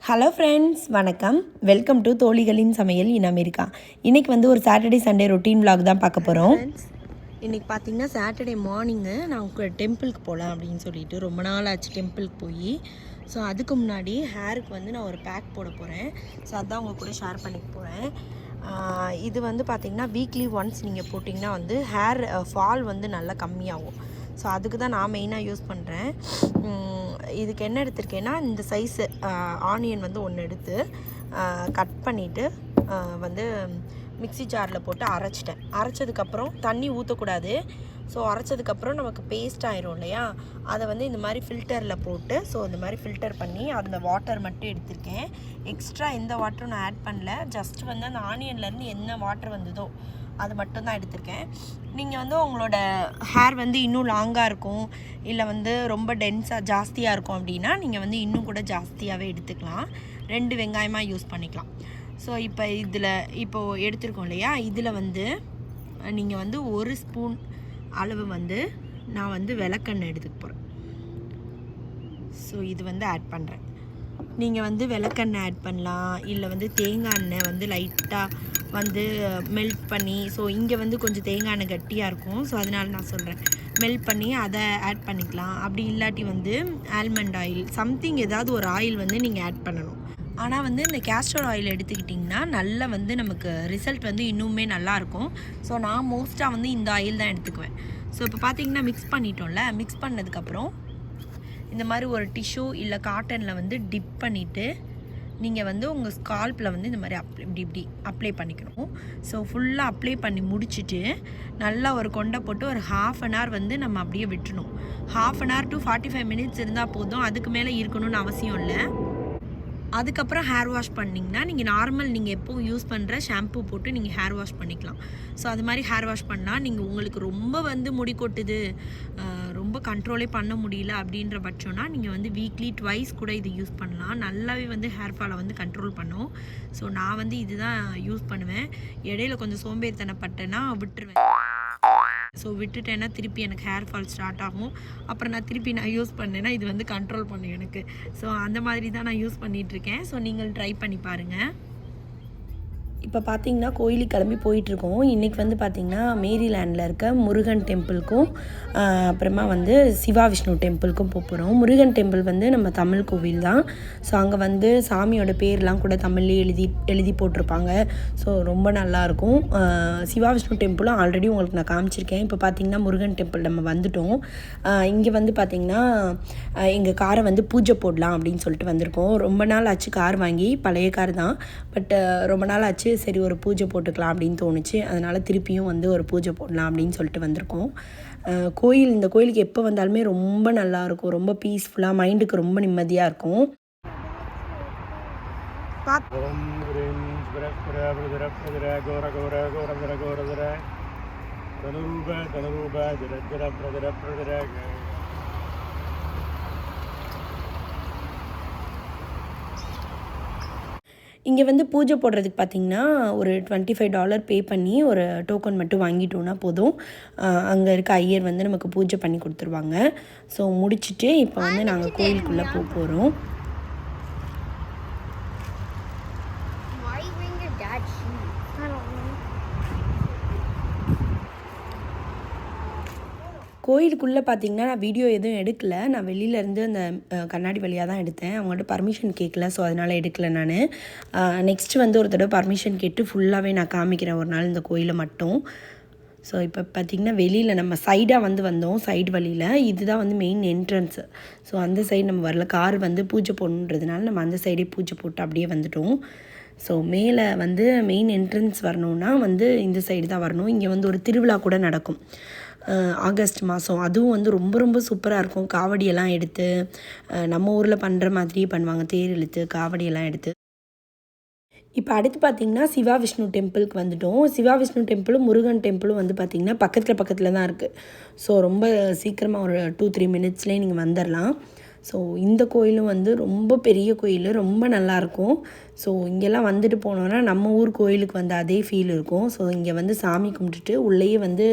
Hello friends, வணக்கம். Welcome to தோழிகளின் சமையல் in America. இன்றைக்கி வந்து ஒரு சாட்டர்டே சண்டே ரொட்டீன் vlog தான் பார்க்க போகிறோம். இன்றைக்கி பார்த்திங்கன்னா சாட்டர்டே மார்னிங்கு நான் டெம்பிளுக்கு போகலாம் அப்படின்னு சொல்லிட்டு ரொம்ப நாள் ஆச்சு டெம்பிளுக்கு போய். ஸோ அதுக்கு முன்னாடி ஹேருக்கு வந்து நான் ஒரு பேக் போட போகிறேன். ஸோ அதுதான் உங்கள் கூட ஷேர் பண்ணிக்க போகிறேன். இது வந்து பார்த்திங்கன்னா வீக்லி ஒன்ஸ் நீங்கள் போட்டிங்கன்னா வந்து ஹேர் ஃபால் வந்து நல்லா கம்மியாகும். ஸோ அதுக்கு தான் நான் மெயினாக யூஸ் பண்ணுறேன். இதுக்கு என்ன எடுத்திருக்கேன்னா, இந்த சைஸு ஆனியன் வந்து ஒன்று எடுத்து கட் பண்ணிவிட்டு வந்து மிக்ஸி ஜாரில் போட்டு அரைச்சிட்டேன். அரைச்சதுக்கப்புறம் தண்ணி ஊற்றக்கூடாது. ஸோ அரைச்சதுக்கப்புறம் நமக்கு பேஸ்ட் ஆயிரும் இல்லையா, அதை வந்து இந்த மாதிரி ஃபில்டரில் போட்டு இந்த மாதிரி ஃபில்டர் பண்ணி அந்த வாட்டர் மட்டும் எடுத்திருக்கேன். எக்ஸ்ட்ரா எந்த வாட்டரும் நான் ஆட் பண்ணல. ஜஸ்ட் வந்து அந்த ஆனியன்லேருந்து என்ன வாட்டர் வந்ததோ அது மட்டும்தான் எடுத்திருக்கேன். நீங்கள் வந்து உங்களோட ஹேர் வந்து இன்னும் லாங்காக இருக்கும், இல்லை வந்து ரொம்ப டென்ஸாக ஜாஸ்தியாக இருக்கும் அப்படின்னா நீங்கள் வந்து இன்னும் கூட ஜாஸ்தியாகவே எடுத்துக்கலாம். 2 வெங்காயமாக யூஸ் பண்ணிக்கலாம். ஸோ இப்போது எடுத்துருக்கோம் இல்லையா, இதில் வந்து நீங்கள் வந்து 1 ஸ்பூன் அளவு வந்து நான் வந்து விளக்கெண்ணெய் எடுத்துக்க போகிறேன். ஸோ இது வந்து ஆட் பண்ணுறேன். நீங்கள் வந்து விளக்கெண்ணெய் ஆட் பண்ணலாம், இல்லை வந்து தேங்காய் எண்ணெய் வந்து லைட்டாக வந்து மெல்ட் பண்ணி, ஸோ இங்கே வந்து கொஞ்சம் தேங்காய் எண்ணெய் கட்டியாக இருக்கும், ஸோ அதனால நான் சொல்கிறேன், மெல்ட் பண்ணி அதை ஆட் பண்ணிக்கலாம். அப்படி இல்லாட்டி வந்து ஆல்மண்ட் ஆயில் சம்திங் ஏதாவது ஒரு ஆயில் வந்து நீங்கள் ஆட் பண்ணணும். ஆனால் வந்து இந்த கேஸ்டர் ஆயில் எடுத்துக்கிட்டிங்கன்னா நல்லா வந்து நமக்கு ரிசல்ட் வந்து இன்னுமே நல்லாயிருக்கும். ஸோ நான் மோஸ்ட்டாக வந்து இந்த ஆயில் தான் எடுத்துக்குவேன். ஸோ இப்போ பார்த்தீங்கன்னா மிக்ஸ் பண்ணிட்டோம்ல, மிக்ஸ் பண்ணதுக்கப்புறம் இந்த மாதிரி ஒரு டிஷ்யூ இல்லை காட்டனில் வந்து டிப் பண்ணிவிட்டு நீங்கள் வந்து உங்கள் ஸ்கால்ப்பில் வந்து இந்த மாதிரி இப்படி அப்ளை பண்ணிக்கணும். ஸோ ஃபுல்லாக அப்ளை பண்ணி முடிச்சுட்டு நல்லா ஒரு கொண்டை போட்டு ஒரு 1/2 அன் ஹவர் வந்து நம்ம அப்படியே விட்டுணும். 1/2 அன் ஹவர் to 45 மினிட்ஸ் இருந்தால் போதும், அதுக்கு மேலே இருக்கணும்னு அவசியம் இல்லை. அதுக்கப்புறம் ஹேர் வாஷ் பண்ணிங்கன்னா நீங்கள் நார்மல் நீங்கள் எப்போவும் யூஸ் பண்ணுற ஷாம்பு போட்டு நீங்கள் ஹேர் வாஷ் பண்ணிக்கலாம். ஸோ அது மாதிரி ஹேர் வாஷ் பண்ணால் நீங்கள் உங்களுக்கு ரொம்ப வந்து முடி கொட்டுது, ரொம்ப கண்ட்ரோலே பண்ண முடியல அப்படின்ற பட்சம்னா நீங்கள் வந்து வீக்லி 2 கூட இது யூஸ் பண்ணலாம். நல்லாவே வந்து ஹேர் ஃபாலை வந்து கண்ட்ரோல் பண்ணும். ஸோ நான் வந்து இதுதான் யூஸ் பண்ணுவேன். இடையில கொஞ்சம் சோம்பேறித்தனப்பட்டேன்னா விட்டுருவேன். ஸோ விட்டுட்டேன்னா திருப்பி எனக்கு ஹேர் ஃபால் ஸ்டார்ட் ஆகும். அப்புறம் நான் யூஸ் பண்ணேன்னா இது வந்து கண்ட்ரோல் பண்ணும் எனக்கு. ஸோ அந்த மாதிரி தான் நான் யூஸ் பண்ணிகிட்ருக்கேன். ஸோ நீங்கள் ட்ரை பண்ணி பாருங்கள். இப்போ பார்த்திங்கன்னா கோயிலுக்கு கிளம்பி போயிட்டுருக்கோம். இன்றைக்கி வந்து பார்த்திங்கன்னா மேரிலேண்டில் இருக்க முருகன் டெம்பிளுக்கும் அப்புறமா வந்து சிவா விஷ்ணு டெம்பிளுக்கும் போகிறோம். முருகன் டெம்பிள் வந்து நம்ம தமிழ் கோவில் தான். ஸோ அங்கே வந்து சாமியோட பேர்லாம் கூட தமிழ்லேயே எழுதி போட்டிருப்பாங்க. ஸோ ரொம்ப நல்லாயிருக்கும். சிவா விஷ்ணு டெம்பிளும் ஆல்ரெடி உங்களுக்கு நான் காமிச்சிருக்கேன். இப்போ பார்த்திங்கன்னா முருகன் டெம்பிள் நம்ம வந்துட்டோம். இங்கே வந்து பார்த்திங்கன்னா எங்கள் காரை வந்து பூஜை போடலாம் அப்படின்னு சொல்லிட்டு வந்திருக்கோம். ரொம்ப நாள் ஆச்சு கார் வாங்கி, பழைய கார் தான், பட் ரொம்ப நாள் ஆச்சு. சரி ஒரு பூஜை போட்டுக்கலாம் அப்படின்னு தோணுச்சு. அதனால் திருப்பியும் வந்து ஒரு பூஜை போடலாம் அப்படின்னு சொல்லிட்டு வந்திருக்கோம். இந்த கோயிலுக்கு எப்போ வந்தாலுமே ரொம்ப நல்லாயிருக்கும், ரொம்ப பீஸ்ஃபுல்லாக, மைண்டுக்கு ரொம்ப நிம்மதியாக இருக்கும். இங்கே வந்து பூஜை போடுறதுக்கு பார்த்திங்கன்னா ஒரு $25 பே பண்ணி ஒரு டோக்கன் மட்டும் வாங்கிட்டோன்னா போதும். அங்கே இருக்க ஐயர் வந்து நமக்கு பூஜை பண்ணி கொடுத்துருவாங்க. ஸோ முடிச்சுட்டு இப்போ வந்து நாங்கள் கோயிலுக்குள்ளே போகிறோம். கோயிலுக்குள்ளே பார்த்திங்கன்னா நான் வீடியோ எதுவும் எடுக்கலை. நான் வெளியிலேருந்து அந்த கண்ணாடி வழியாக தான் எடுத்தேன். அவங்கள்ட்ட பர்மிஷன் கேட்கல, ஸோ அதனால் எடுக்கலை நான். நெக்ஸ்ட்டு வந்து ஒரு தடவை பர்மிஷன் கேட்டு ஃபுல்லாகவே நான் காமிக்கிறேன் ஒரு நாள் இந்த கோயிலை மட்டும். ஸோ இப்போ பார்த்திங்கன்னா வெளியில் நம்ம சைடாக வந்தோம், சைடு வழியில். இதுதான் வந்து மெயின் என்ட்ரன்ஸு. ஸோ அந்த சைடு நம்ம வரல, கார் வந்து பூஜை போடணுன்றதுனால நம்ம அந்த சைடே பூஜை போட்டு அப்படியே வந்துட்டோம். ஸோ மேலே வந்து மெயின் என்ட்ரன்ஸ் வரணுன்னா வந்து இந்த சைடு தான் வரணும். இங்கே வந்து ஒரு திருவிழா கூட நடக்கும் ஆகஸ்ட் மாதம். அதுவும் வந்து ரொம்ப ரொம்ப சூப்பராக இருக்கும். காவடியெல்லாம் எடுத்து நம்ம ஊரில் பண்ணுற மாதிரியே பண்ணுவாங்க, தேர் இழுத்து காவடியெல்லாம் எடுத்து. இப்போ அடுத்து பார்த்திங்கன்னா சிவா விஷ்ணு டெம்பிளுக்கு வந்துட்டோம். சிவா விஷ்ணு டெம்பிளும் முருகன் டெம்பிளும் வந்து பார்த்திங்கன்னா பக்கத்தில் தான் இருக்குது. ஸோ ரொம்ப சீக்கிரமாக ஒரு 2-3 மினிட்ஸ்லேயே நீங்கள் வந்துடலாம். ஸோ இந்த கோயிலும் வந்து ரொம்ப பெரிய கோயில், ரொம்ப நல்லாயிருக்கும். ஸோ இங்கெல்லாம் வந்துட்டு போனோன்னா நம்ம ஊர் கோயிலுக்கு வந்து அதே ஃபீல் இருக்கும். ஸோ இங்கே வந்து சாமி கும்பிட்டுட்டு உள்ளேயே வந்து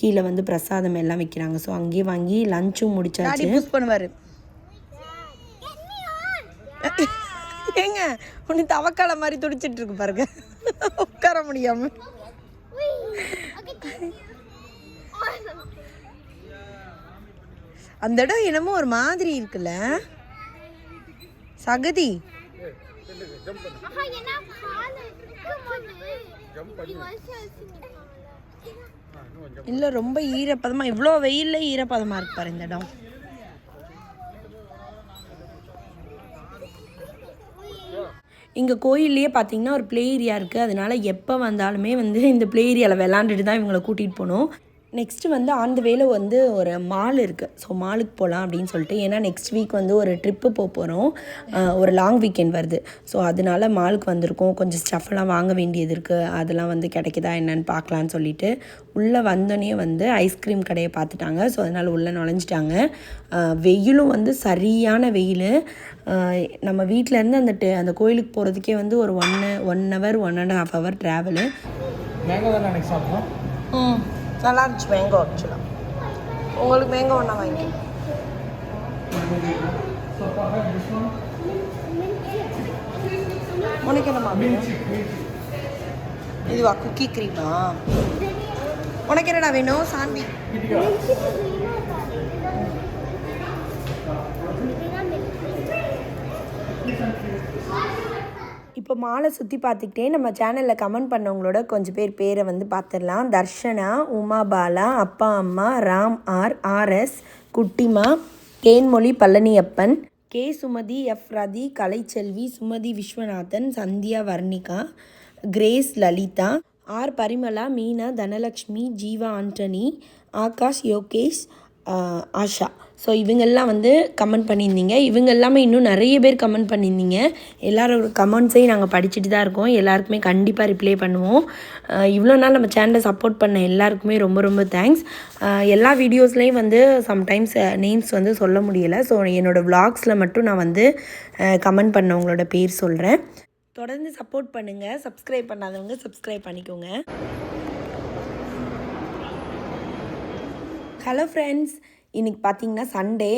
கீழே வந்து பிரசாதம் எல்லாம் வைக்கிறாங்க. ஸோ அங்கேயே வாங்கி லஞ்சும் முடிச்சாச்சு. பண்ணுவார் எங்க உன்னை தவக்கால மாதிரி துடிச்சிட்டு இருக்கு பாருங்க, உட்கார முடியாம. அந்த இடம் என்னமோ ஒரு மாதிரி இருக்குல்ல சகதி. இல்லை ரொம்ப ஈரப்பதமாக, இவ்வளோ வெயில்ல ஈரப்பதமாக இருக்கு பாரு இந்த இடம். இங்கே கோயில்லையே பார்த்தீங்கன்னா ஒரு ப்ளே ஏரியா இருக்குது. அதனால எப்போ வந்தாலுமே வந்து இந்த ப்ளே ஏரியாவில் விளாண்டுட்டு தான் இவங்களை கூட்டிகிட்டு போகணும். நெக்ஸ்ட்டு வந்து ஆன் த வேல வந்து ஒரு மால் இருக்குது. ஸோ மாலுக்கு போகலாம் அப்படின்னு சொல்லிட்டு, ஏன்னா நெக்ஸ்ட் வீக் வந்து ஒரு ட்ரிப்பு போகிறோம், ஒரு லாங் வீக்கெண்ட் வருது. ஸோ அதனால மாலுக்கு வந்திருக்கோம். கொஞ்சம் ஸ்டஃப்லாம் வாங்க வேண்டியது இருக்குது, அதெல்லாம் வந்து கிடைக்குதா என்னன்னு பார்க்கலான்னு சொல்லிட்டு உள்ளே வந்தோடனே வந்து ஐஸ்கிரீம் கடையை பார்த்துட்டாங்க. ஸோ அதனால் உள்ளே நுழைஞ்சிட்டாங்க. வெயிலும் வந்து சரியான வெயில். நம்ம வீட்டிலேருந்து அந்த கோயிலுக்கு போகிறதுக்கே வந்து ஒரு 1 ஹவர் 1.5 ஹவர் ட்ராவலு. நல்லா இருந்துச்சு மேங்கோ. ஆக்சுவலாக உங்களுக்கு மேங்கோ ஒன்றா வாங்கி. உனக்கு என்னம்மா இதுவா குக்கி க்ரீமா? உனக்கு என்னடா வேணும்? சாண்டி. இப்போ மாலை சுற்றி பார்த்துக்கிட்டே நம்ம சேனலில் கமெண்ட் பண்ணவங்களோட கொஞ்சம் பேரை வந்து பார்த்துடலாம். தர்ஷனா, உமாபாலா, அப்பா அம்மா, Ram R, RS, Kuttima, Thenmozhi Palaniappan, K Sumathi, F Rathi, Kalaiselvi, Sumathi Viswanathan, Sandhya Varnika, Grace Lalitha, R Parimala, Meena, Dhanalakshmi, Jeeva Antony, Akash, Yogesh, Asha. So இவங்கெல்லாம் வந்து கமெண்ட் பண்ணியிருந்தீங்க. இவங்க எல்லாமே இன்னும் நிறைய பேர் கமெண்ட் பண்ணியிருந்தீங்க. எல்லாரோட கமெண்ட்ஸையும் நாங்கள் படிச்சுட்டு தான் இருக்கோம். எல்லாருக்குமே கண்டிப்பாக ரிப்ளை பண்ணுவோம். இவ்வளோ நாள் நம்ம சேனலை சப்போர்ட் பண்ண எல்லாருக்குமே ரொம்ப ரொம்ப தேங்க்ஸ். எல்லா வீடியோஸ்லேயும் வந்து சம்டைம்ஸ் நேம்ஸ் வந்து சொல்ல முடியலை. ஸோ என்னோடய விளாக்ஸில் மட்டும் நான் வந்து கமெண்ட் பண்ணவங்களோட பேர் சொல்கிறேன். தொடர்ந்து சப்போர்ட் பண்ணுங்கள். சப்ஸ்கிரைப் பண்ணாதவங்க சப்ஸ்கிரைப் பண்ணிக்கோங்க. ஹலோ ஃப்ரெண்ட்ஸ், இன்றைக்கி பார்த்தீங்கன்னா சண்டே.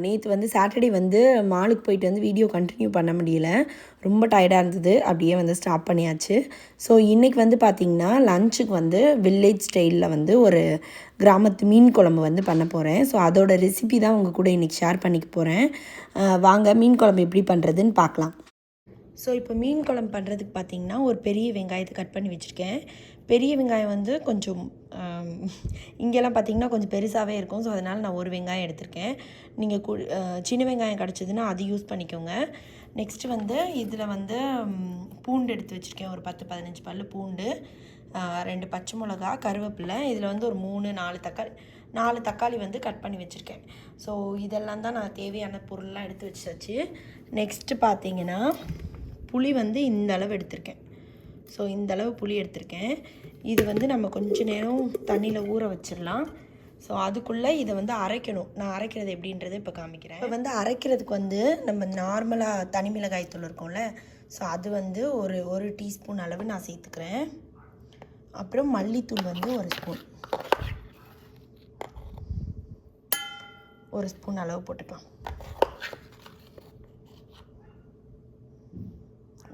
நேற்று வந்து சாட்டர்டே வந்து மாலுக்கு போயிட்டு வந்து வீடியோ கண்டினியூ பண்ண முடியல, ரொம்ப டயர்டாக இருந்தது. அப்படியே வந்து ஸ்டாப் பண்ணியாச்சு. ஸோ இன்றைக்கி வந்து பார்த்திங்கன்னா லஞ்சுக்கு வந்து வில்லேஜ் ஸ்டைலில் வந்து ஒரு கிராமத்து மீன் குழம்பு வந்து பண்ண போகிறேன். ஸோ அதோட ரெசிபி தான் உங்கள் கூட இன்றைக்கி ஷேர் பண்ணிக்க போகிறேன். வாங்க மீன் குழம்பு எப்படி பண்ணுறதுன்னு பார்க்கலாம். ஸோ இப்போ மீன் குழம்பு பண்ணுறதுக்கு பார்த்திங்கன்னா ஒரு பெரிய வெங்காயத்தை கட் பண்ணி வச்சுருக்கேன். பெரிய வெங்காயம் வந்து கொஞ்சம் இங்கெல்லாம் பார்த்திங்கன்னா கொஞ்சம் பெருசாகவே இருக்கும். ஸோ அதனால் நான் ஒரு வெங்காயம் எடுத்திருக்கேன். நீங்கள் சின்ன வெங்காயம் கிடச்சிதுன்னா அது யூஸ் பண்ணிக்கோங்க. நெக்ஸ்ட்டு வந்து இதில் வந்து பூண்டு எடுத்து வச்சுருக்கேன். ஒரு 10-15 பல் பூண்டு, 2 பச்சை மிளகா, கருவேப்பிலை. இதில் வந்து ஒரு 4 தக்காளி வந்து கட் பண்ணி வச்சுருக்கேன். ஸோ இதெல்லாம் தான் நான் தேவையான பொருள்லாம் எடுத்து வச்சாச்சு. நெக்ஸ்ட்டு பார்த்திங்கன்னா புளி வந்து இந்த அளவு எடுத்திருக்கேன். ஸோ இந்த அளவு புளி எடுத்திருக்கேன். இது வந்து நம்ம கொஞ்ச நேரம் தண்ணியில் ஊற வச்சிடலாம். ஸோ அதுக்குள்ளே இதை வந்து அரைக்கணும். நான் அரைக்கிறது எப்படின்றத இப்போ காமிக்கிறேன். இப்போ வந்து அரைக்கிறதுக்கு வந்து நம்ம நார்மலாக தனி மிளகாய் தூள் இருக்கும்ல, ஸோ அது வந்து ஒரு டீஸ்பூன் அளவு நான் சேர்த்துக்கிறேன். அப்புறம் மல்லித்தூள் வந்து ஒரு ஸ்பூன் அளவு போட்டுக்கலாம்.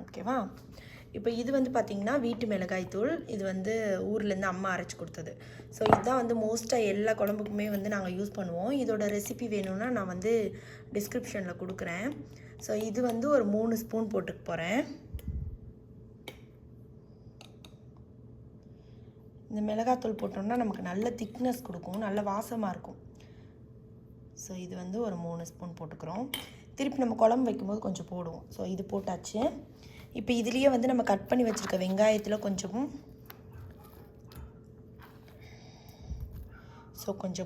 ஓகேவா? இப்போ இது வந்து பார்த்திங்கன்னா வீட்டு மிளகாய் தூள். இது வந்து ஊர்லேருந்து அம்மா அரைச்சி கொடுத்தது. ஸோ இதுதான் வந்து மோஸ்ட்டாக எல்லா குழம்புக்குமே வந்து நாங்கள் யூஸ் பண்ணுவோம். இதோட ரெசிபி வேணும்னா நான் வந்து டிஸ்கிரிப்ஷனில் கொடுக்குறேன். ஸோ இது வந்து ஒரு 3 ஸ்பூன் போட்டுக்க போகிறேன். இந்த மிளகாத்தூள் போட்டோம்னா நமக்கு நல்ல திக்னஸ் கொடுக்கும், நல்ல வாசமாக இருக்கும். ஸோ இது வந்து ஒரு 3 ஸ்பூன் போட்டுக்கிறோம். திருப்பி நம்ம குழம்பு வைக்கும்போது கொஞ்சம் போடுவோம். ஸோ இது போட்டாச்சு. இப்போ இதுலேயே வந்து நம்ம கட் பண்ணி வச்சுருக்க வெங்காயத்தில் கொஞ்சம்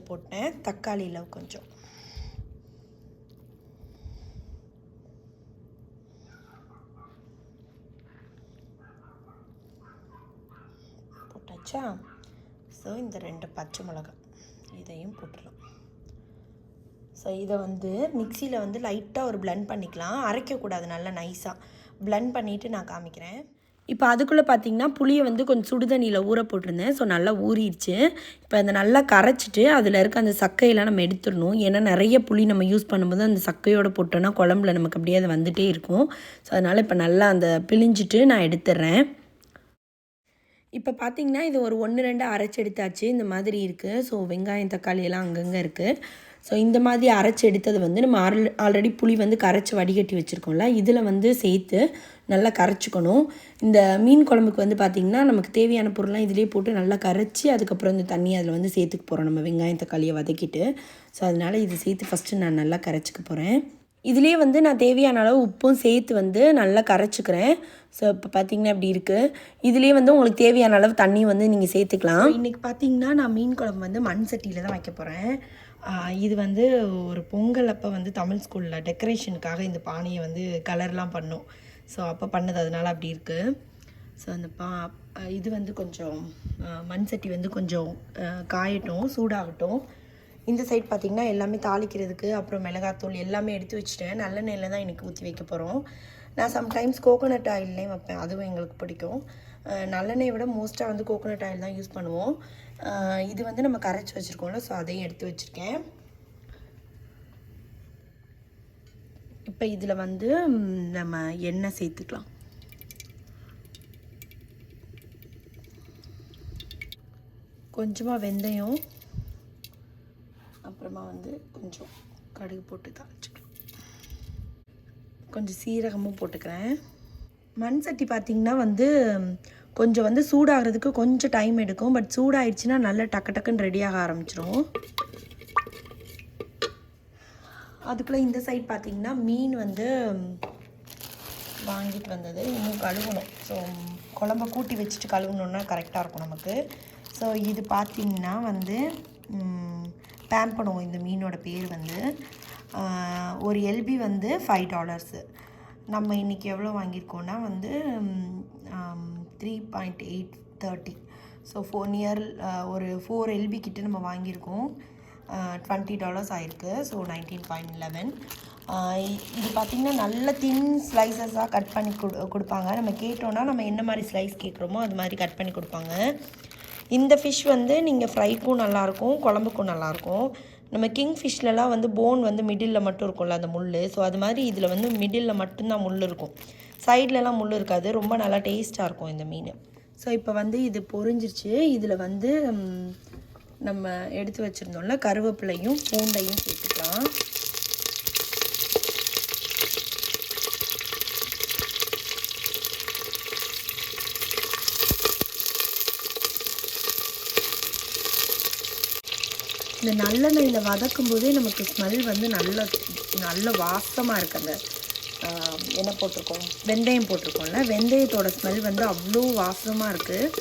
போட்டேன். தக்காளியில் கொஞ்சம் போட்டாச்சா? ஸோ இந்த 2 பச்சை மிளகாய் இதையும் போட்டுடலாம். ஸோ இதை வந்து மிக்சியில் வந்து லைட்டாக ஒரு பிளெண்ட் பண்ணிக்கலாம். அரைக்கக்கூடாது, நல்லா நைஸாக பிளெண்ட் பண்ணிவிட்டு நான் காமிக்கிறேன். இப்போ அதுக்குள்ளே பார்த்திங்கன்னா புளியை வந்து கொஞ்சம் சுடுதண்ணியில் ஊற போட்டிருந்தேன். ஸோ நல்லா ஊறிடுச்சு. இப்போ அதை நல்லா கரைச்சிட்டு அதில் இருக்க அந்த சக்கையெல்லாம் நம்ம எடுத்துடணும். ஏன்னா நிறைய புளி நம்ம யூஸ் பண்ணும்போது அந்த சக்கையோடு போட்டோன்னா குழம்புல நமக்கு அப்படியே அது வந்துகிட்டே இருக்கும். ஸோ அதனால் இப்போ நல்லா அந்த பிழிஞ்சிட்டு நான் எடுத்துடுறேன். இப்போ பார்த்திங்கன்னா இது ஒரு 1-2 அரைச்சி எடுத்தாச்சு. இந்த மாதிரி இருக்குது. ஸோ வெங்காயம் தக்காளி எல்லாம் அங்கங்கே இருக்குது. ஸோ இந்த மாதிரி அரைச்சி எடுத்தது வந்து நம்ம ஆல்ரெடி புளி வந்து கரைச்சி வடிகட்டி வச்சுருக்கோம்ல, இதில் வந்து சேர்த்து நல்லா கரைச்சிக்கணும். இந்த மீன் குழம்புக்கு வந்து பார்த்திங்கன்னா நமக்கு தேவையான பொருள்லாம் இதிலே போட்டு நல்லா கரைச்சி அதுக்கப்புறம் இந்த தண்ணி அதில் வந்து சேர்த்துக்க போகிறோம் நம்ம வெங்காயம் தக்காளியை வதக்கிட்டு. ஸோ அதனால் இது சேர்த்து ஃபஸ்ட்டு நான் நல்லா கரைச்சிக்க போகிறேன். இதுலேயே வந்து நான் தேவையான அளவு உப்பும் சேர்த்து வந்து நல்லா கரைச்சிக்கிறேன். ஸோ இப்போ பார்த்திங்கன்னா இப்படி இருக்குது. இதுலேயே வந்து உங்களுக்கு தேவையான அளவு தண்ணி வந்து நீங்கள் சேர்த்துக்கலாம். இன்றைக்கி பார்த்திங்கன்னா நான் மீன் குழம்பு வந்து மண் சட்டியில் தான் வைக்க போகிறேன். இது வந்து ஒரு பொங்கல் அப்போ வந்து தமிழ் ஸ்கூலில் டெக்கரேஷனுக்காக இந்த பானையை வந்து கலர்லாம் பண்ணோம். ஸோ அப்போ பண்ணது அதனால் அப்படி இருக்குது. ஸோ அந்த இது வந்து கொஞ்சம் மண் சட்டி வந்து கொஞ்சம் காயட்டும், சூடாகட்டும். இந்த சைட் பார்த்திங்கன்னா எல்லாமே தாளிக்கிறதுக்கு அப்புறம் மிளகாத்தூள் எல்லாமே எடுத்து வச்சுட்டேன். நல்லெண்ணெயில் தான் இன்றைக்கி ஊற்றி வைக்க போகிறோம். நான் சம்டைம்ஸ் கோகோனட் ஆயில்லையும் வைப்பேன், அதுவும் எங்களுக்கு பிடிக்கும். நல்லெண்ணெயை விட மோஸ்ட்டாக வந்து கோகோனட் ஆயில் தான் யூஸ் பண்ணுவோம். இது வந்து நம்ம கரைச்சி வச்சுருக்கோம்ல, ஸோ அதையும் எடுத்து வச்சுருக்கேன். இப்போ இதில் வந்து நம்ம எண்ணெய் சேர்த்துக்கலாம். கொஞ்சமாக வெந்தயம், அப்புறமா வந்து கொஞ்சம் கடுகு போட்டு தாளிச்சுக்கலாம். கொஞ்சம் சீரகமும் போட்டுக்கிறேன். மண் சட்டி பார்த்திங்கன்னா வந்து கொஞ்சம் வந்து சூடாகிறதுக்கு கொஞ்சம் டைம் எடுக்கும். பட் சூடாயிடுச்சுன்னா நல்லா டக்குன்னு ரெடியாக ஆரம்பிச்சிடும். அதுக்குள்ளே இந்த சைட் பார்த்திங்கன்னா மீன் வந்து வாங்கிட்டு வந்தது இன்னும் கழுவணும். ஸோ குழம்ப கூட்டி வச்சுட்டு கழுவணுன்னா கரெக்டாக இருக்கும் நமக்கு. ஸோ இது பார்த்திங்கன்னா வந்து பேம்பனோம். இந்த மீனோட பேர் வந்து ஒரு எல்பி வந்து $5. நம்ம இன்றைக்கி எவ்வளோ வாங்கியிருக்கோன்னா வந்து 3.830. ஸோ ஒரு 4 எல்பி கிட்ட நம்ம வாங்கியிருக்கோம். $20 ஆயிருக்கு. ஸோ 19.11. இது பார்த்திங்கன்னா நல்ல தின் ஸ்லைசஸாக கட் பண்ணி கொடுப்பாங்க. நம்ம கேட்டோன்னா நம்ம என்ன மாதிரி ஸ்லைஸ் கேட்குறோமோ அது மாதிரி கட் பண்ணி கொடுப்பாங்க. இந்த ஃபிஷ் வந்து நீங்கள் ஃப்ரைக்கும் நல்லாயிருக்கும், குழம்புக்கும் நல்லாயிருக்கும். நம்ம கிங் ஃபிஷ்லலாம் வந்து போன் வந்து மிடில் மட்டும் இருக்கும்ல அந்த முள். ஸோ அது மாதிரி இதில் வந்து மிடில் மட்டும்தான் முள் இருக்கும், சைட்லலாம் முள் இருக்காது. ரொம்ப நல்லா டேஸ்ட்டாக இருக்கும் இந்த மீன். ஸோ இப்போ வந்து இது பொரிஞ்சிருச்சு. இதில் வந்து நம்ம எடுத்து வச்சுருந்தோம்ல கருவேப்பிலையும் பூண்டையும் சேர்த்துக்கலாம். இந்த நல்லெண்ணெயில் வதக்கும் போதே நமக்கு ஸ்மெல் வந்து நல்ல வாசமாக இருக்குது. அந்த என்ன போட்டிருக்கோம், வெந்தயம் போட்டிருக்கோம்ல, வெந்தயத்தோட ஸ்மெல் வந்து அவ்வளோ வாசமாக இருக்குது.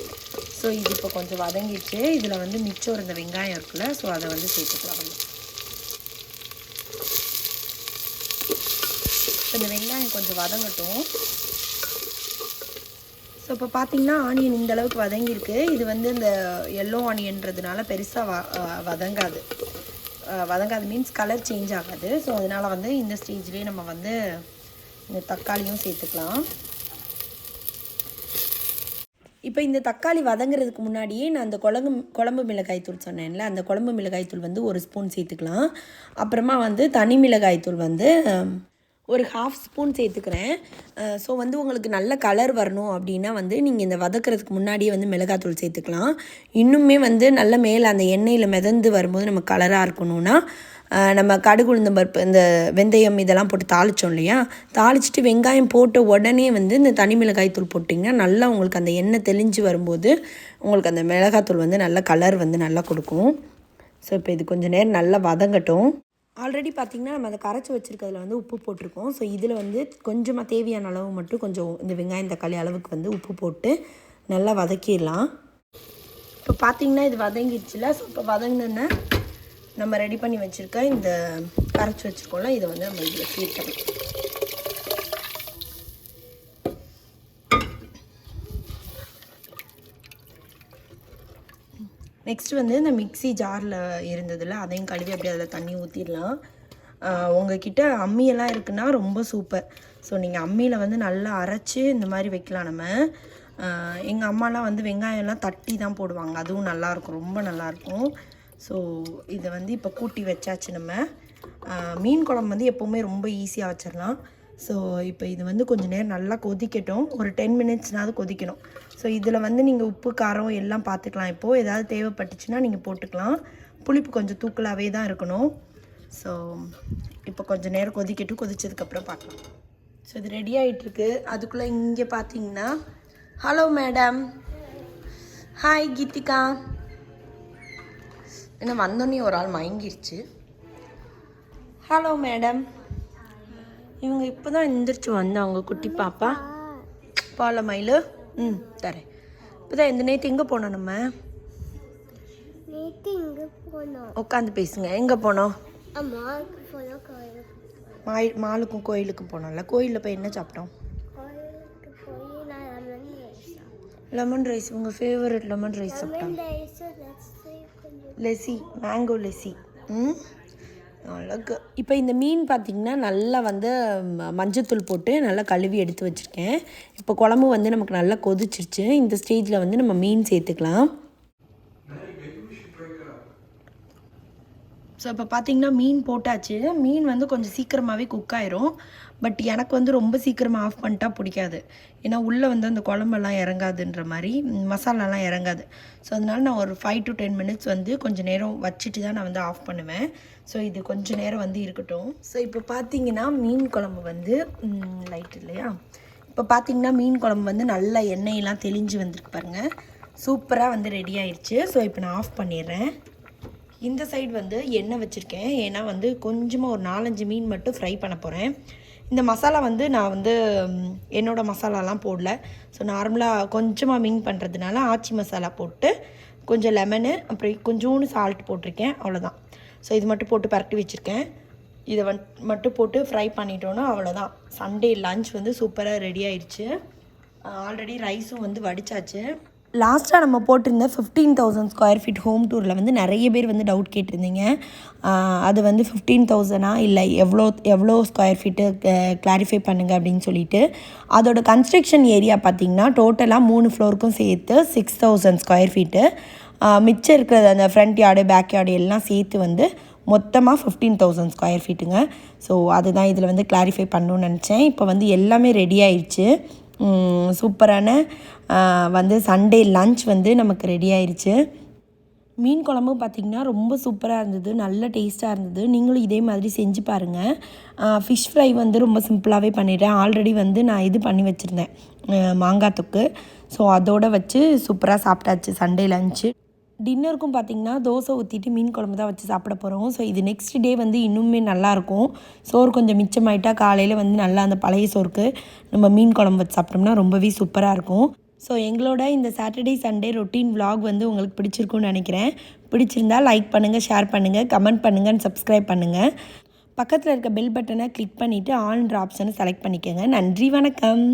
ஸோ இது இப்போ கொஞ்சம் வதங்கிடுச்சு. இதில் வந்து மிச்சம் இருந்த வெங்காயம் இருக்குல்ல, ஸோ அதை வந்து சேர்த்துக்கலாம். இந்த வெங்காயம் கொஞ்சம் வதங்கட்டும். ஸோ இப்போ பார்த்திங்கன்னா ஆனியன் இந்த அளவுக்கு வதங்கியிருக்கு. இது வந்து இந்த எல்லோ ஆனியன்றதுனால பெருசாக வதங்காது மீன்ஸ் கலர் சேஞ்ச் ஆகாது. ஸோ அதனால் வந்து இந்த ஸ்டேஜ்லேயே நம்ம வந்து இந்த தக்காளியும் சேர்த்துக்கலாம். இப்போ இந்த தக்காளி வதங்கிறதுக்கு முன்னாடியே நான் அந்த குழம்பு மிளகாய்த்தூள் சொன்னேன்ல, அந்த குழம்பு மிளகாய்த்தூள் வந்து 1 ஸ்பூன் சேர்த்துக்கலாம். அப்புறமா வந்து தனி மிளகாய்த்தூள் வந்து ஒரு 1/2 ஸ்பூன் சேர்த்துக்கிறேன். ஸோ வந்து உங்களுக்கு நல்ல கலர் வரணும் அப்படின்னா வந்து நீங்கள் இந்த வதக்கிறதுக்கு முன்னாடியே வந்து மிளகாத்தூள் சேர்த்துக்கலாம். இன்னுமே வந்து நல்ல மேலே அந்த எண்ணெயில் மிதந்து வரும்போது நம்ம கலராக இருக்கணும்னா நம்ம கடுகு உளுந்தம் பருப்பு இந்த வெந்தயம் இதெல்லாம் போட்டு தாளித்தோம் இல்லையா, தாளிச்சிட்டு வெங்காயம் போட்ட உடனே வந்து இந்த தனி மிளகாய்த்தூள் போட்டிங்கன்னா நல்லா உங்களுக்கு அந்த எண்ணெய் தெளிஞ்சு வரும்போது உங்களுக்கு அந்த மிளகாத்தூள் வந்து நல்ல கலர் வந்து நல்லா கொடுக்கும். ஸோ இப்போ இது கொஞ்சம் நேரம் நல்லா வதங்கட்டும். ஆல்ரெடி பார்த்திங்கன்னா நம்ம அதை கரைச்சி வச்சுருக்கிறதுல வந்து உப்பு போட்டிருக்கோம். ஸோ இதில் வந்து கொஞ்சமாக தேவையான அளவு மட்டும் கொஞ்சம் இந்த வெங்காயம் தக்காளி அளவுக்கு வந்து உப்பு போட்டு நல்லா வதக்கிடலாம். இப்போ பார்த்திங்கன்னா இது வதங்கிடுச்சுல. ஸோ இப்போ வதங்கினோன்னே நம்ம ரெடி பண்ணி வச்சுருக்க இந்த கரைச்சி வச்சுருக்கோம்ல, இதை வந்து நம்ம இதில் சேர்த்துக்கலாம். நெக்ஸ்ட்டு வந்து இந்த மிக்ஸி ஜாரில் இருந்ததில் அதையும் கழுவி அப்படியே அதில் தண்ணி ஊற்றிடலாம். உங்ககிட்ட அம்மியெல்லாம் இருக்குன்னா ரொம்ப சூப்பர். ஸோ நீங்கள் அம்மியில் வந்து நல்லா அரைச்சி இந்த மாதிரி வைக்கலாம். நம்ம எங்கள் அம்மாலாம் வந்து வெங்காயம்லாம் தட்டி தான் போடுவாங்க, அதுவும் நல்லாயிருக்கும், ரொம்ப நல்லாயிருக்கும். ஸோ இதை வந்து இப்போ கூட்டி வச்சாச்சு. நம்ம மீன் குழம்பு வந்து எப்போவுமே ரொம்ப ஈஸியாக வச்சிடலாம். ஸோ இப்போ இது வந்து கொஞ்சம் நேரம் நல்லா கொதிக்கட்டும், ஒரு 10 மினிட்ஸ்னாவது கொதிக்கணும். ஸோ இதில் வந்து நீங்கள் உப்பு காரம் எல்லாம் பார்த்துக்கலாம். இப்போது ஏதாவது தேவைப்பட்டுச்சுன்னா நீங்கள் போட்டுக்கலாம். புளிப்பு கொஞ்சம் தூக்கலாகவே தான் இருக்கணும். ஸோ இப்போ கொஞ்சம் நேரம் கொதிக்கட்டும், கொதிச்சதுக்கப்புறம் பார்க்கலாம். ஸோ இது ரெடி ஆகிட்டுருக்கு. அதுக்குள்ளே இங்கே பார்த்தீங்கன்னா, ஹலோ மேடம், ஹாய் கீதிகா. என்ன வந்தோடனே ஒரு ஆள் மயங்கிருச்சு. Hello madam. இவங்க இப்போ தான் எந்திரிச்சு வந்தாங்க, குட்டி பாப்பா. பால மயில் தரேன். இப்போ தான் எந்த நேற்று எங்கே போனோம்? நம்ம உட்காந்து பேசுங்க. எங்கே போனோம்? மாலுக்கும் கோயிலுக்கும் போனோம்ல. கோயிலில் போய் என்ன சாப்பிட்டோம்? Lemon rice. உங்கள் ஃபேவரட் லெமன் ரைஸ் சாப்பிட்டோம். லெசி, மேங்கோ லெசி. அழகு. இப்போ இந்த மீன் பார்த்திங்கன்னா நல்லா வந்து மஞ்சத்தூள் போட்டு நல்லா கழுவி எடுத்து வச்சுருக்கேன். இப்போ குழம்பு வந்து நமக்கு நல்லா கொதிச்சிருச்சு. இந்த ஸ்டேஜில் வந்து நம்ம மீன் சேர்த்துக்கலாம். ஸோ இப்போ பார்த்திங்கன்னா மீன் போட்டாச்சு. மீன் வந்து கொஞ்சம் சீக்கிரமாகவே குக் ஆயிரும். பட் எனக்கு வந்து ரொம்ப சீக்கிரமாக ஆஃப் பண்ணிட்டா பிடிக்காது. ஏன்னா உள்ளே வந்து அந்த குழம்பெல்லாம் இறங்காதுன்ற மாதிரி, மசாலாலாம் இறங்காது. ஸோ அதனால் நான் ஒரு 5 to 10 மினிட்ஸ் வந்து கொஞ்சம் நேரம் வச்சுட்டு தான் நான் வந்து ஆஃப் பண்ணுவேன். ஸோ இது கொஞ்சம் நேரம் வந்து இருக்கட்டும். ஸோ இப்போ பார்த்திங்கன்னா மீன் குழம்பு வந்து லைட் இல்லையா, இப்போ பார்த்திங்கன்னா மீன் குழம்பு வந்து நல்லா எண்ணெயெல்லாம் தெளிஞ்சு வந்திருக்கு பாருங்கள். சூப்பராக வந்து ரெடி ஆயிடுச்சு. ஸோ இப்போ நான் ஆஃப் பண்ணிடுறேன். இந்த சைடு வந்து எண்ணெய் வச்சுருக்கேன். ஏன்னா வந்து கொஞ்சமாக ஒரு 4-5 மீன் மட்டும் ஃப்ரை பண்ண போகிறேன். இந்த மசாலா வந்து நான் வந்து என்னோடய மசாலாலாம் போடல. ஸோ நார்மலாக கொஞ்சமாக மீன் பண்ணுறதுனால ஆச்சி மசாலா போட்டு கொஞ்சம் லெமனு அப்புறம் கொஞ்சோண்டு சால்ட் போட்டிருக்கேன், அவ்வளோதான். ஸோ இது மட்டும் போட்டு பரட்டி வச்சுருக்கேன். இதை மட்டும் போட்டு ஃப்ரை பண்ணிட்டோன்னா அவ்வளோதான். சண்டே லன்ச் வந்து சூப்பராக ரெடி ஆயிடுச்சு. ஆல்ரெடி ரைஸும் வந்து வடித்தாச்சு. லாஸ்ட்டாக நம்ம போட்டிருந்த 15,000 ஸ்கொயர் ஃபீட் ஹோம் டூரில் வந்து நிறைய பேர் வந்து டவுட் கேட்டிருந்தீங்க. அது வந்து 15,000 இல்லை எவ்வளோ ஸ்கொயர் ஃபீட்டு கிளாரிஃபை பண்ணுங்கள் அப்படின்னு சொல்லிட்டு. அதோட கன்ஸ்ட்ரக்ஷன் ஏரியா பார்த்திங்கன்னா டோட்டலாக 3 ஃப்ளோருக்கும் சேர்த்து 6,000 ஸ்கொயர் ஃபீட்டு. மிச்சம் இருக்கிறது அந்த ஃப்ரண்ட் யார்டு பேக் யார்டு எல்லாம் சேர்த்து வந்து மொத்தமாக 15,000 ஸ்கொயர் ஃபீட்டுங்க. ஸோ அதுதான் இதில் வந்து கிளாரிஃபை பண்ணணும்னு நினச்சேன். இப்போ வந்து எல்லாமே ரெடி ஆயிடுச்சு. சூப்பரான வந்து சண்டே லன்ச் வந்து நமக்கு ரெடி ஆயிடுச்சு. மீன் குழம்பும் பார்த்திங்கன்னா ரொம்ப சூப்பராக இருந்தது, நல்ல டேஸ்ட்டாக இருந்தது. நீங்களும் இதே மாதிரி செஞ்சு பாருங்கள். ஃபிஷ் ஃப்ரை வந்து ரொம்ப சிம்பிளாகவே பண்ணிட்டேன். ஆல்ரெடி வந்து நான் இது பண்ணி வச்சுருந்தேன், மாங்காய் தொக்கு. ஸோ அதோடு வச்சு சூப்பராக சாப்பிட்டாச்சு சண்டே லன்ச்சு. டின்னருக்கும் பார்த்திங்கன்னா தோசை ஊற்றிட்டு மீன் குழம்பு தான் வச்சு சாப்பிட போகிறோம். ஸோ இது நெக்ஸ்ட் டே வந்து இன்னுமே நல்லாயிருக்கும். சோறு கொஞ்சம் மிச்சமாயிட்டா காலையில் வந்து நல்லா அந்த பழைய சோறுக்கு நம்ம மீன் குழம்பு வச்சு சாப்பிட்டோம்னா ரொம்பவே சூப்பராக இருக்கும். ஸோ எங்களோட இந்த சாட்டர்டே சண்டே ரொட்டீன் vlog வந்து உங்களுக்கு பிடிச்சிருக்குன்னு நினைக்கிறேன். பிடிச்சிருந்தா லைக் பண்ணுங்கள், ஷேர் பண்ணுங்கள், கமெண்ட் பண்ணுங்கள், சப்ஸ்கிரைப் பண்ணுங்கள். பக்கத்தில் இருக்க பெல் பட்டனை கிளிக் பண்ணிவிட்டு ஆல்ன்ற ஆப்ஷனை செலக்ட் பண்ணிக்கோங்க. நன்றி, வணக்கம்.